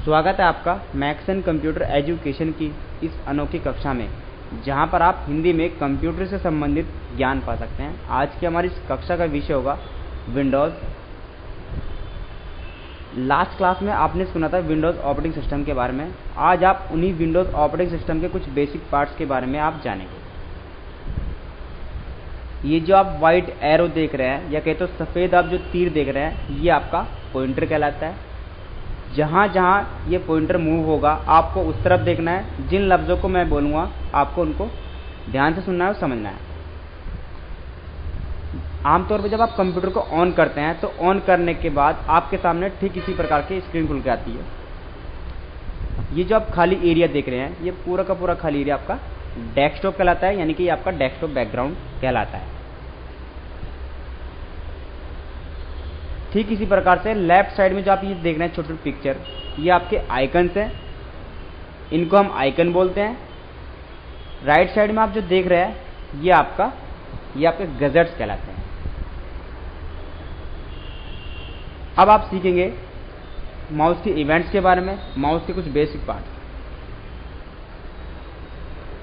स्वागत है आपका मैथ्स एंड कंप्यूटर एजुकेशन की इस अनोखी कक्षा में, जहां पर आप हिंदी में कंप्यूटर से संबंधित ज्ञान पा सकते हैं। आज की हमारी इस कक्षा का विषय होगा विंडोज़। लास्ट क्लास में आपने सुना था विंडोज़ ऑपरेटिंग सिस्टम के बारे में। आज आप उन्हीं विंडोज़ ऑपरेटिंग सिस्टम के कुछ बेसिक पार्ट्स के बारे में आप जानेंगे। ये जो आप व्हाइट एरो देख रहे हैं या कहे तो सफ़ेद आप जो तीर देख रहे हैं, ये आपका पॉइंटर कहलाता है। जहाँ जहाँ ये पॉइंटर मूव होगा आपको उस तरफ देखना है। जिन लफ्ज़ों को मैं बोलूँगा आपको उनको ध्यान से सुनना है और समझना है। आमतौर पर जब आप कंप्यूटर को ऑन करते हैं तो ऑन करने के बाद आपके सामने ठीक इसी प्रकार की स्क्रीन खुल के आती है। ये जो आप खाली एरिया देख रहे हैं, ये पूरा का पूरा खाली एरिया आपका डेस्कटॉप कहलाता है, यानी कि ये आपका डेस्कटॉप बैकग्राउंड कहलाता है। ठीक इसी प्रकार से लेफ्ट साइड में जो आप ये देख रहे हैं छोटे छोटे पिक्चर, ये आपके आइकन्स हैं, इनको हम आइकन बोलते हैं। राइट साइड में आप जो देख रहे हैं ये आपके गैजेट्स कहलाते हैं। अब आप सीखेंगे माउस के इवेंट्स के बारे में, माउस के कुछ बेसिक पार्ट्स।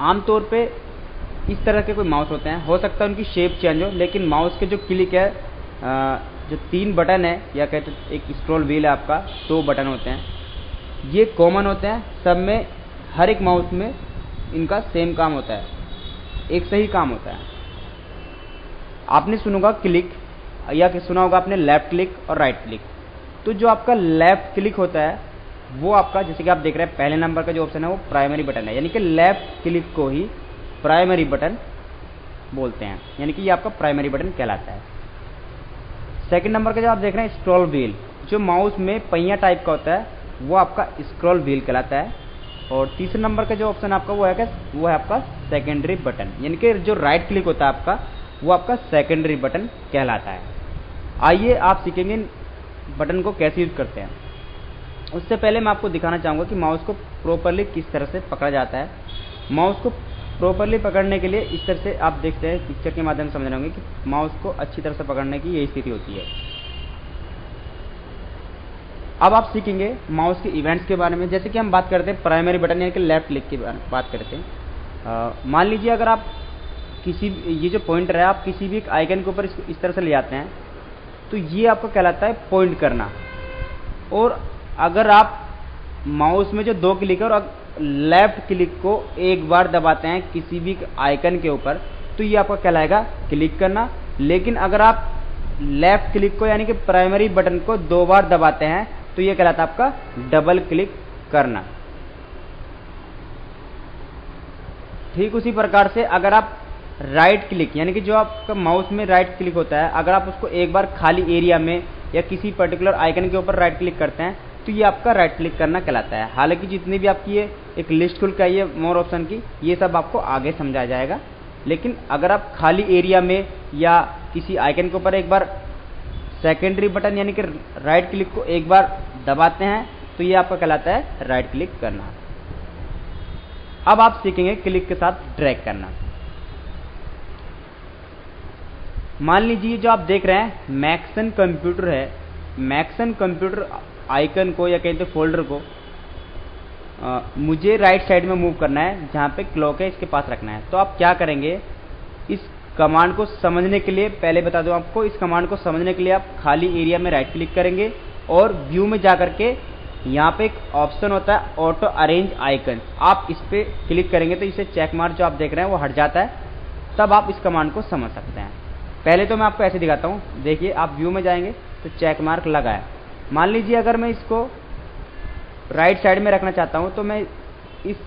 आमतौर पे इस तरह के कोई माउस होते हैं, हो सकता है उनकी शेप चेंज हो, लेकिन माउस के जो क्लिक है, जो 3 बटन है या कहते एक स्क्रॉल व्हील है आपका, 2 बटन होते हैं, ये कॉमन होते हैं सब में। हर एक माउस में इनका सेम काम होता है, एक सही काम होता है। आपने सुना क्लिक या सुना होगा आपने लेफ्ट क्लिक और राइट क्लिक। तो जो आपका लेफ्ट क्लिक होता है वो आपका, जैसे कि आप देख रहे हैं पहले नंबर का जो ऑप्शन है वो प्राइमरी बटन है, यानी कि लेफ्ट क्लिक को ही प्राइमरी बटन बोलते हैं, यानी कि ये आपका प्राइमरी बटन कहलाता है। सेकंड नंबर का जो आप देख रहे हैं स्क्रॉल व्हील, जो माउस में पहिया टाइप का होता है वो आपका स्क्रॉल व्हील कहलाता है। और तीसरे नंबर का जो ऑप्शन आपका वो है आपका सेकेंडरी बटन, यानी कि जो राइट क्लिक होता है आपका वो आपका सेकेंडरी बटन कहलाता है। आइए आप सीखेंगे बटन को कैसे यूज करते हैं। उससे पहले मैं आपको दिखाना चाहूँगा कि माउस को प्रॉपरली किस तरह से पकड़ा जाता है। माउस को प्रॉपरली पकड़ने के लिए इस तरह से आप देखते हैं, पिक्चर के माध्यम से समझ रहे होंगे कि माउस को अच्छी तरह से पकड़ने की यही स्थिति होती है। अब आप सीखेंगे माउस के इवेंट्स के बारे में। जैसे कि हम बात करते हैं प्राइमरी बटन यानी कि लेफ्ट क्लिक की बात करते हैं। मान लीजिए अगर आप ये जो पॉइंटर है आप किसी भी एक आइकन के ऊपर इस तरह से ले जाते हैं तो ये आपका कहलाता है पॉइंट करना। और अगर आप माउस में जो 2 क्लिक है और लेफ्ट क्लिक को एक बार दबाते हैं किसी भी आइकन के ऊपर तो ये आपका कहलाएगा क्लिक करना। लेकिन अगर आप लेफ्ट क्लिक को यानी कि प्राइमरी बटन को 2 बार दबाते हैं तो ये कहलाता है आपका डबल क्लिक करना। ठीक उसी प्रकार से अगर आप राइट क्लिक यानी कि जो आपका माउस में राइट क्लिक होता है, अगर आप उसको एक बार खाली एरिया में या किसी पर्टिकुलर आइकन के ऊपर राइट क्लिक करते हैं तो ये आपका राइट क्लिक करना कहलाता है। हालांकि जितनी भी आपकी ये एक लिस्ट खुल के आई है मोर ऑप्शन की, ये सब आपको आगे समझाया जाएगा। लेकिन अगर आप खाली एरिया में या किसी आइकन के ऊपर एक बार सेकेंडरी बटन यानी कि राइट क्लिक को एक बार दबाते हैं तो ये आपका कहलाता है राइट क्लिक करना। अब आप सीखेंगे क्लिक के साथ ड्रैग करना। मान लीजिए जो आप देख रहे हैं मैथ्स एंड कंप्यूटर है। मैथ्स एंड कंप्यूटर आइकन को या कहते हैं फोल्डर को मुझे राइट साइड में मूव करना है, जहाँ पे क्लॉक है इसके पास रखना है। तो आप क्या करेंगे, इस कमांड को समझने के लिए पहले बता दूं आपको, इस कमांड को समझने के लिए आप खाली एरिया में राइट क्लिक करेंगे और व्यू में जा करके यहाँ पे एक ऑप्शन होता है ऑटो अरेंज आइकन, आप इस पर क्लिक करेंगे तो इसे चेक मार्क जो आप देख रहे हैं वो हट जाता है। तब आप इस कमांड को समझ सकते हैं। पहले तो मैं आपको ऐसे दिखाता हूँ। देखिए आप व्यू में जाएंगे तो चेक मार्क लगा है। मान लीजिए अगर मैं इसको राइट साइड में रखना चाहता हूं तो मैं इस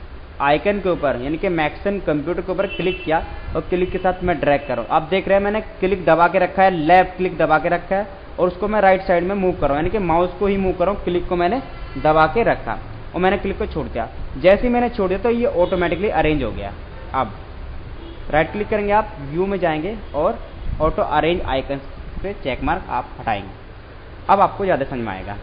आइकन के ऊपर यानी कि मैथ्स एंड कंप्यूटर के ऊपर क्लिक किया और क्लिक के साथ मैं ड्रैग कर रहा हूं। आप देख रहे हैं मैंने क्लिक दबा के रखा है, लेफ्ट क्लिक दबा के रखा है और उसको मैं राइट साइड में मूव कर रहा हूं, यानी कि माउस को ही मूव कर रहा हूं। क्लिक को मैंने दबा के रखा और मैंने क्लिक को छोड़ दिया। जैसे ही मैंने छोड़ दिया तो ये ऑटोमेटिकली अरेंज हो गया। अब राइट क्लिक करेंगे, आप व्यू में जाएंगे और ऑटो अरेंज आइकन से चेक मार्क आप हटाएंगे। अब आपको ज़्यादा समझ में आएगा।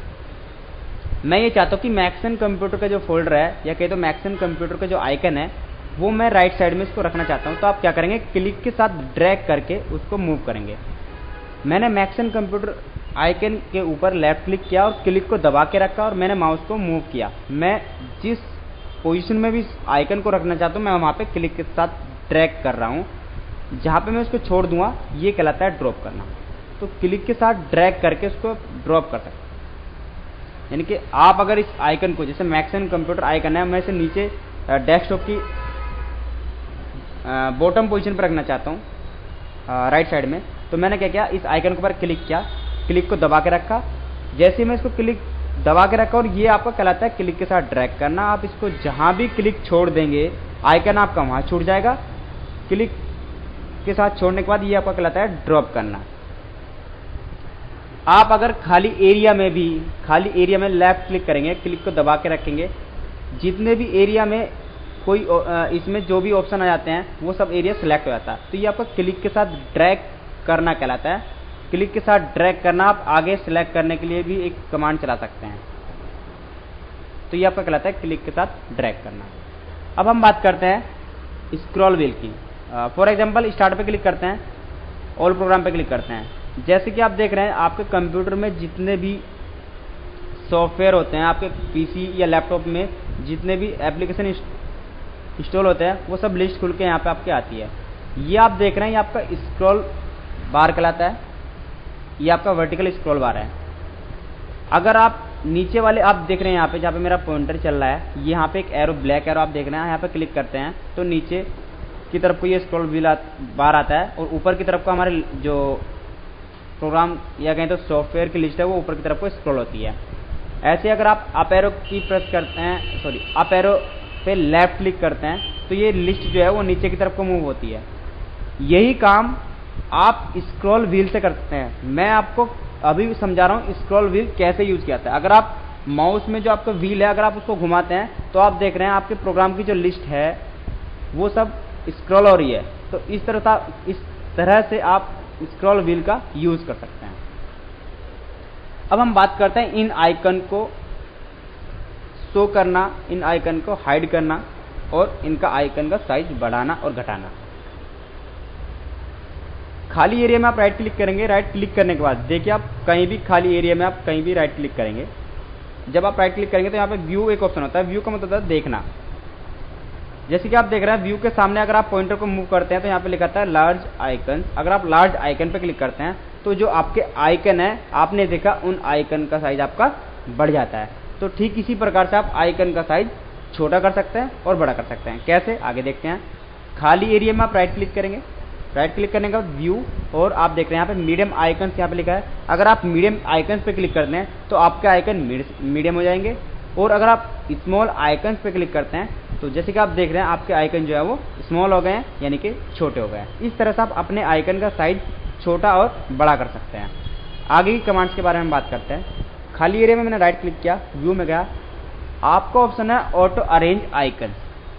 मैं ये चाहता हूँ कि मैथ्स एंड कंप्यूटर का जो फोल्डर है या कहे तो मैथ्स एंड कंप्यूटर का जो आइकन है वो मैं राइट साइड में इसको रखना चाहता हूँ। तो आप क्या करेंगे, क्लिक के साथ ड्रैग करके उसको मूव करेंगे। मैंने मैथ्स एंड कंप्यूटर आइकन के ऊपर लेफ्ट क्लिक किया और क्लिक को दबा के रखा और मैंने माउस को मूव किया। मैं जिस पोजीशन में भी इस आइकन को रखना चाहता हूँ मैं वहाँ पे क्लिक के साथ ड्रैग कर रहा हूँ। जहाँ पे मैं उसको छोड़ दूंगा ये कहलाता है ड्रॉप करना। तो क्लिक के साथ ड्रैग करके उसको ड्रॉप कर सकते हैं। यानी कि आप अगर इस आइकन को, जैसे मैक्सन कंप्यूटर आइकन है, मैं इसे नीचे डेस्कटॉप की बॉटम पोजीशन पर रखना चाहता हूँ राइट साइड में, तो मैंने क्या किया, इस आइकन के ऊपर क्लिक किया, क्लिक को दबा के रखा। जैसे ही मैं इसको क्लिक दबा के रखा और ये आपका कहलाता है क्लिक के साथ ड्रैग करना। आप इसको जहाँ भी क्लिक छोड़ देंगे आइकन आपका वहाँ छूट जाएगा। क्लिक के साथ छोड़ने के बाद ये आपका कहलाता है ड्रॉप करना। आप अगर खाली एरिया में लेफ्ट क्लिक करेंगे, क्लिक को दबा के रखेंगे, जितने भी एरिया में कोई इसमें जो भी ऑप्शन आ जाते हैं वो सब एरिया सिलेक्ट हो जाता है। तो ये आपका क्लिक के साथ ड्रैग करना कहलाता है। क्लिक के साथ ड्रैग करना, आप आगे सिलेक्ट करने के लिए भी एक कमांड चला सकते हैं। तो ये आपका कहलाता है क्लिक के साथ ड्रैग करना। अब हम बात करते हैं स्क्रॉल व्हील की। फॉर एग्जांपल स्टार्ट पे क्लिक करते हैं, ऑल प्रोग्राम पे क्लिक करते हैं। जैसे कि आप देख रहे हैं आपके कंप्यूटर में जितने भी सॉफ्टवेयर होते हैं, आपके पीसी या लैपटॉप में जितने भी एप्लीकेशन इंस्टॉल होते हैं वो सब लिस्ट खुल के यहाँ पे आपके आती है। ये आप देख रहे हैं ये आपका स्क्रॉल बार कहलाता है, ये आपका वर्टिकल स्क्रॉल बार है। अगर आप नीचे वाले आप देख रहे हैं यहाँ पे जहाँ पे मेरा पॉइंटर चल रहा है, यहाँ पे एक एरो, ब्लैक एरो आप देख रहे हैं, यहाँ पे क्लिक करते हैं तो नीचे की तरफ को ये स्क्रॉल व्हील बार आता है और ऊपर की तरफ को हमारे जो प्रोग्राम या कहें तो सॉफ्टवेयर की लिस्ट है वो ऊपर की तरफ को स्क्रॉल होती है। ऐसे अगर आप अप एरो की प्रेस करते हैं, अप एरो पे लेफ्ट क्लिक करते हैं तो ये लिस्ट जो है वो नीचे की तरफ को मूव होती है। यही काम आप स्क्रॉल व्हील से कर सकते हैं। मैं आपको अभी समझा रहा हूँ स्क्रॉल व्हील कैसे यूज किया जाता है। अगर आप माउस में जो आपका व्हील है अगर आप उसको घुमाते हैं तो आप देख रहे हैं आपके प्रोग्राम की जो लिस्ट है वो सब स्क्रॉल हो रही है। तो इस तरह से आप स्क्रॉल व्हील का यूज कर सकते हैं। अब हम बात करते हैं इन आइकन को शो करना, इन आइकन को हाइड करना और इनका आइकन का साइज बढ़ाना और घटाना। खाली एरिया में आप राइट क्लिक करेंगे, राइट क्लिक करने के बाद देखिए आप कहीं भी खाली एरिया में आप कहीं भी राइट क्लिक करेंगे। जब आप राइट क्लिक करेंगे तो यहाँ पे व्यू एक ऑप्शन होता है। व्यू का मतलब होता है देखना। जैसे कि आप देख रहे हैं व्यू के सामने अगर आप पॉइंटर को मूव करते हैं तो यहाँ पे लिखा है लार्ज आइकन। अगर आप लार्ज आइकन पे क्लिक करते हैं तो जो आपके आइकन है आपने देखा उन आइकन का साइज आपका बढ़ जाता है। तो ठीक इसी प्रकार से आप आइकन का साइज छोटा कर सकते हैं और बड़ा कर सकते हैं। कैसे, आगे देखते हैं। खाली एरिया में आप राइट क्लिक करेंगे, राइट क्लिक करने के बाद व्यू और आप देख रहे हैं यहाँ पे मीडियम आइकन्स यहाँ पे लिखा है। अगर आप मीडियम आइकन्स पे क्लिक करते हैं तो आपके आइकन मीडियम हो जाएंगे। और अगर आप स्मॉल आइकन्स पे क्लिक करते हैं तो जैसे कि आप देख रहे हैं आपके आइकन जो है वो स्मॉल हो गए हैं, यानी कि छोटे हो गए हैं। इस तरह से आप अपने आइकन का साइज छोटा और बड़ा कर सकते हैं। आगे की कमांड्स के बारे में बात करते हैं। खाली एरिया में मैंने राइट क्लिक किया, व्यू में गया, आपका ऑप्शन है ऑटो अरेंज आइकन।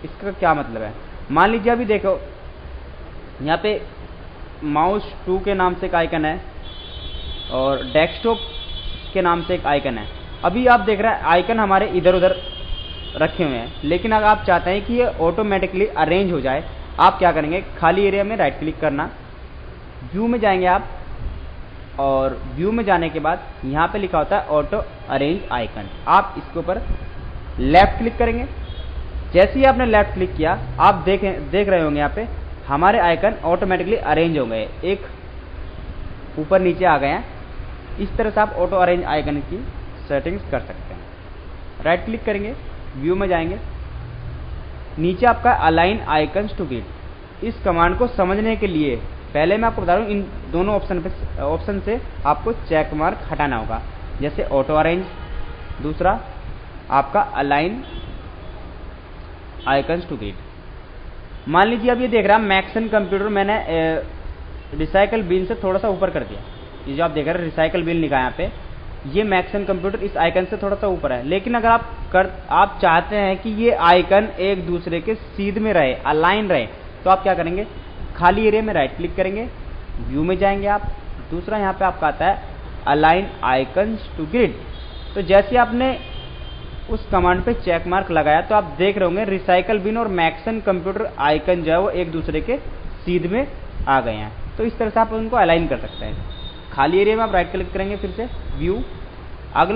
इसका क्या मतलब है, मान लीजिए अभी देखो यहाँ पे माउस 2 के नाम से एक आइकन है और डेस्कटॉप के नाम से एक आइकन है। अभी आप देख रहे हैं आइकन हमारे इधर उधर रखे हुए हैं, लेकिन अगर आप चाहते हैं कि ये ऑटोमेटिकली अरेंज हो जाए, आप क्या करेंगे, खाली एरिया में राइट क्लिक करना, व्यू में जाएंगे आप और व्यू में जाने के बाद यहाँ पे लिखा होता है ऑटो अरेंज आइकन। आप इसके ऊपर लेफ्ट क्लिक करेंगे। जैसे ही आपने लेफ्ट क्लिक किया आप देख रहे होंगे यहाँ पे हमारे आइकन ऑटोमेटिकली अरेंज हो गए, एक ऊपर नीचे आ गए हैं। इस तरह से आप ऑटो अरेंज आइकन की सेटिंग्स कर सकते हैं। राइट क्लिक करेंगे, व्यू में जाएंगे, नीचे आपका अलाइन आइकन्स टू ग्रिड। इस कमांड को समझने के लिए पहले मैं आपको बता रहा हूँ इन दोनों ऑप्शन से आपको चेक मार्क हटाना होगा। जैसे ऑटो अरेंज, दूसरा आपका अलाइन आइकन्स टू ग्रिड। मान लीजिए अब ये देख रहा है मैक्सन कंप्यूटर मैंने रिसाइकल बिन से थोड़ा सा ऊपर कर दिया। ये जो आप देख रहे हैं रिसाइकल बिन लिखा है यहाँ पे, ये मैक्सन कंप्यूटर इस आइकन से थोड़ा सा ऊपर है। लेकिन अगर आप चाहते हैं कि ये आइकन एक दूसरे के सीध में रहे, अलाइन रहे, तो आप क्या करेंगे, खाली एरिया में राइट क्लिक करेंगे, व्यू में जाएंगे आप, दूसरा यहाँ पे आपका आता है अलाइन आइकन्स टू ग्रिड। तो जैसे आपने उस कमांड पे चेक मार्क लगाया तो आप देख रहे होंगे रिसाइकल बिन और मैक्सन कंप्यूटर आइकन जो है वो एक दूसरे के सीध में आ गए हैं। तो इस तरह से आप उनको अलाइन कर सकते हैं। खाली एरिया में आप राइट क्लिक करेंगे, फिर से व्यू